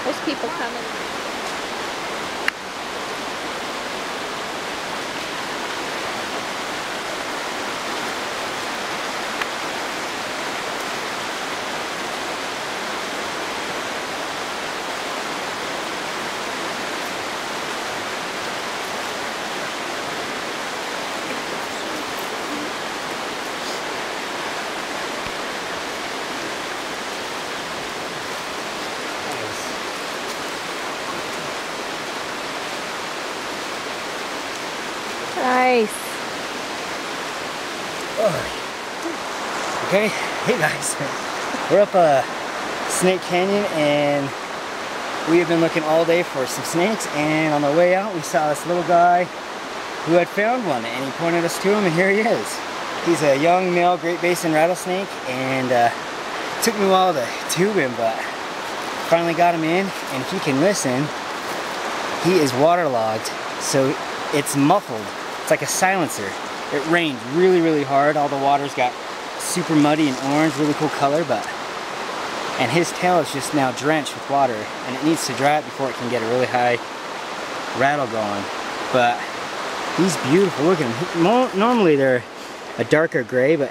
There's people coming. Nice. Oh. Okay, hey guys, we're up Snake Canyon and we have been looking all day for some snakes, and on the way out we saw this little guy who had found one and he pointed us to him, and here he is. He's a young male Great Basin rattlesnake, and it took me a while to tube him, but finally got him in, and if you can listen, he is waterlogged, so it's muffled. It's like a silencer. It rained really, really hard. All the water's got super muddy and orange, really cool color, and his tail is just now drenched with water, and it needs to dry it before it can get a really high rattle going. But he's beautiful. Look at him. Normally they're a darker gray, but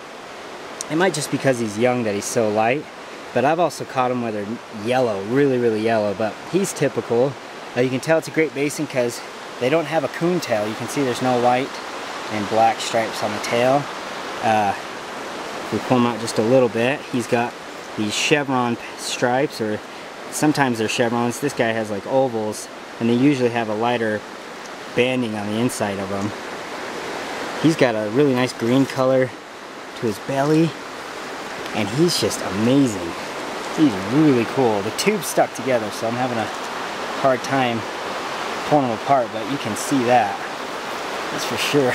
it might just because he's young that he's so light. But I've also caught him where they're yellow, really, really yellow. But he's typical. You can tell it's a Great Basin because they don't have a coon tail. You can see there's no white and black stripes on the tail. If we pull him out just a little bit, he's got these chevron stripes, or sometimes they're chevrons. This guy has like ovals, and they usually have a lighter banding on the inside of them. He's got a really nice green color to his belly, and he's just amazing. He's really cool. The tube's stuck together, so I'm having a hard time pulling them apart, but you can see that. That's for sure.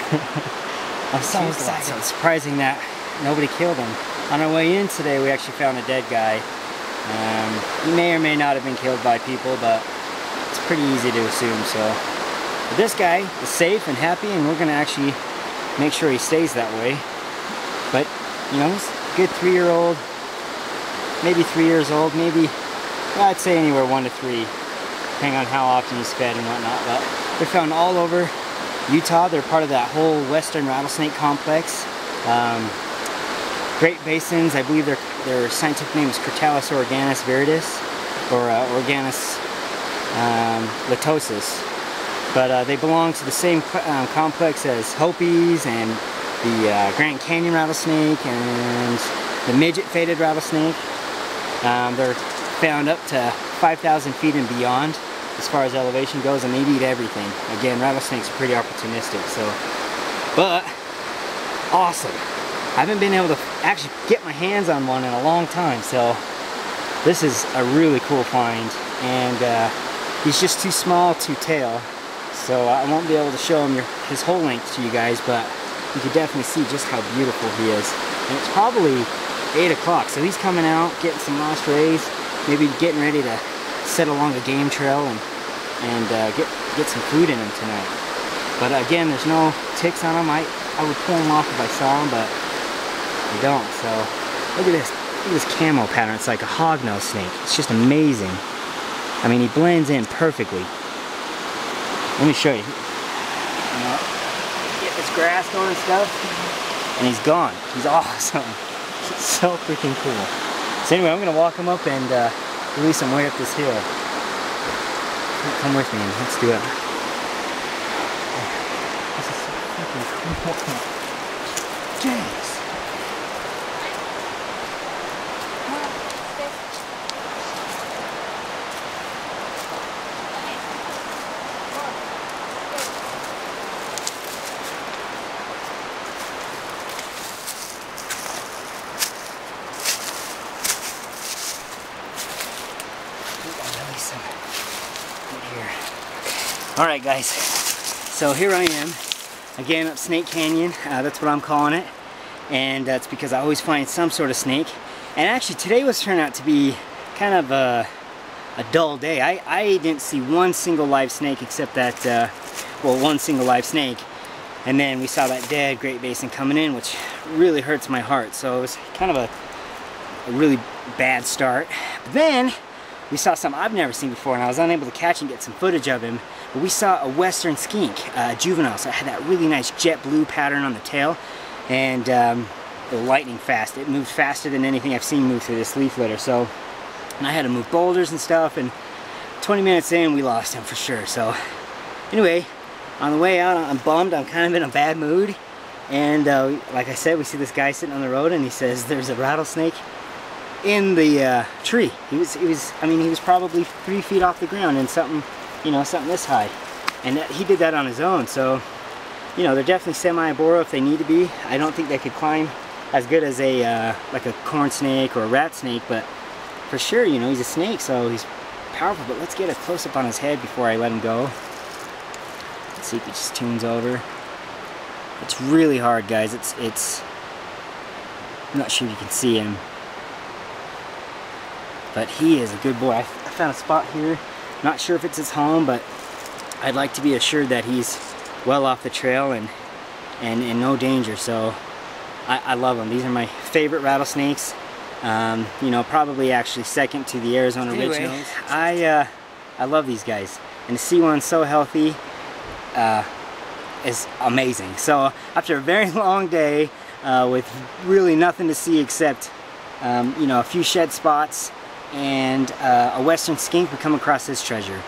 I'm so excited. So it's surprising that nobody killed him. On our way in today, we actually found a dead guy. He may or may not have been killed by people, but it's pretty easy to assume. So but this guy is safe and happy, and we're gonna actually make sure he stays that way. But you know, he's a good 3-year-old, maybe 3 years old, maybe, well, I'd say anywhere 1 to 3, depending on how often he's fed and whatnot. But they're found all over Utah. They're part of that whole western rattlesnake complex. Great Basins, I believe their scientific name is Crotalus organis viridis, or Organis litosis. But they belong to the same complex as Hopies and the Grand Canyon rattlesnake and the midget faded rattlesnake. They're found up to 5,000 feet and beyond as far as elevation goes, and they eat everything. Again, rattlesnakes are pretty opportunistic, so, but awesome. I haven't been able to actually get my hands on one in a long time, so this is a really cool find, and he's just too small to tail, so I won't be able to show him his whole length to you guys, but you can definitely see just how beautiful he is. And it's probably 8 o'clock, so he's coming out, getting some last rays, maybe getting ready to set along the game trail and get some food in him tonight. But again, there's no ticks on him. I would pull him off if I saw him, but I don't. So look at this. Look at this camo pattern. It's like a hognose snake. It's just amazing. I mean, he blends in perfectly. Let me show you. grass going and stuff. And he's gone. He's awesome. He's so freaking cool. So anyway, I'm gonna walk him up and release him way up this hill. Come with me and let's do it. This is so freaking cool. Jeez. Alright guys, so here I am, again up Snake Canyon, that's what I'm calling it, and that's because I always find some sort of snake, and actually today was turned out to be kind of a dull day. I didn't see one single live snake except that, well, one single live snake, and then we saw that dead Great Basin coming in, which really hurts my heart, so it was kind of a really bad start. But then we saw something I've never seen before, and I was unable to catch and get some footage of him. But we saw a western skink, juvenile, so it had that really nice jet blue pattern on the tail, and lightning fast. It moved faster than anything I've seen move through this leaf litter. So, and I had to move boulders and stuff, and 20 minutes in, we lost him for sure. So, anyway, on the way out, I'm bummed. I'm kind of in a bad mood, and like I said, we see this guy sitting on the road, and he says there's a rattlesnake in the tree. He was probably 3 feet off the ground and something, you know, something this high. And he did that on his own, so, you know, they're definitely semi-arboro if they need to be. I don't think they could climb as good as a, like a corn snake or a rat snake, but for sure, you know, he's a snake, so he's powerful. But let's get a close-up on his head before I let him go. Let's see if he just tunes over. It's really hard, guys. It's I'm not sure if you can see him, but he is a good boy. I found a spot here. Not sure if it's his home, but I'd like to be assured that he's well off the trail and in no danger. So I love them. These are my favorite rattlesnakes. You know, probably actually second to the Arizona Ridge-nose. I love these guys, and to see one so healthy is amazing. So after a very long day with really nothing to see except you know, a few shed spots and a western skink, we come across this treasure.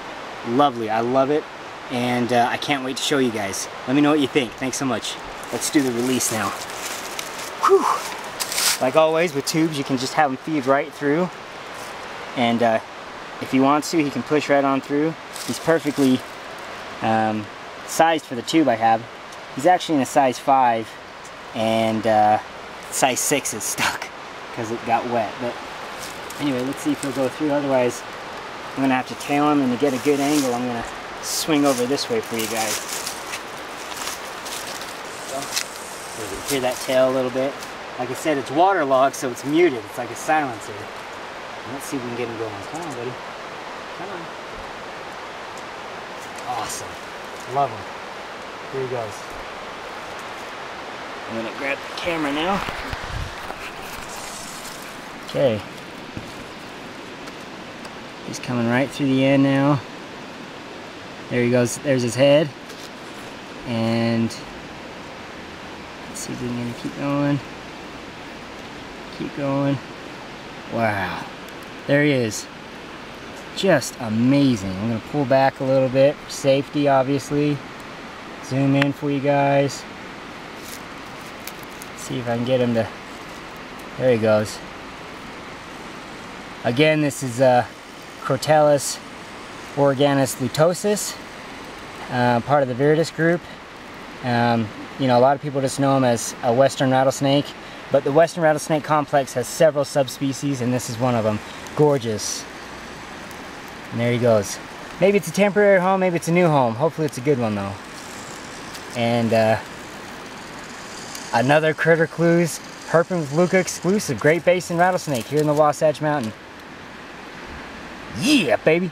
Lovely, I love it, and I can't wait to show you guys. Let me know what you think. Thanks so much. Let's do the release now. Whew. Like always with tubes, you can just have him feed right through, and if he wants to, he can push right on through. He's perfectly sized for the tube I have. He's actually in a size 5, and size 6 is stuck because it got wet. But anyway, let's see if he'll go through. Otherwise, I'm going to have to tail him, and to get a good angle, I'm going to swing over this way for you guys. So you can hear that tail a little bit. Like I said, it's waterlogged, so it's muted. It's like a silencer. And let's see if we can get him going. Come on, buddy. Come on. Awesome. Love him. Here he goes. I'm going to grab the camera now. Okay. He's coming right through the end now. There he goes. There's his head. And let's see if we can keep going. Keep going. Wow. There he is. Just amazing. I'm going to pull back a little bit for safety, obviously. Zoom in for you guys. See if I can get him to... There he goes. Again, this is Crotellus organis lutosus, part of the Viridis group. You know, a lot of people just know him as a western rattlesnake, but the western rattlesnake complex has several subspecies, and this is one of them. Gorgeous. And there he goes. Maybe it's a temporary home, maybe it's a new home. Hopefully it's a good one though. And another Critter Clues Herping with Luka exclusive Great Basin Rattlesnake here in the Wasatch Mountain. Yeah, baby!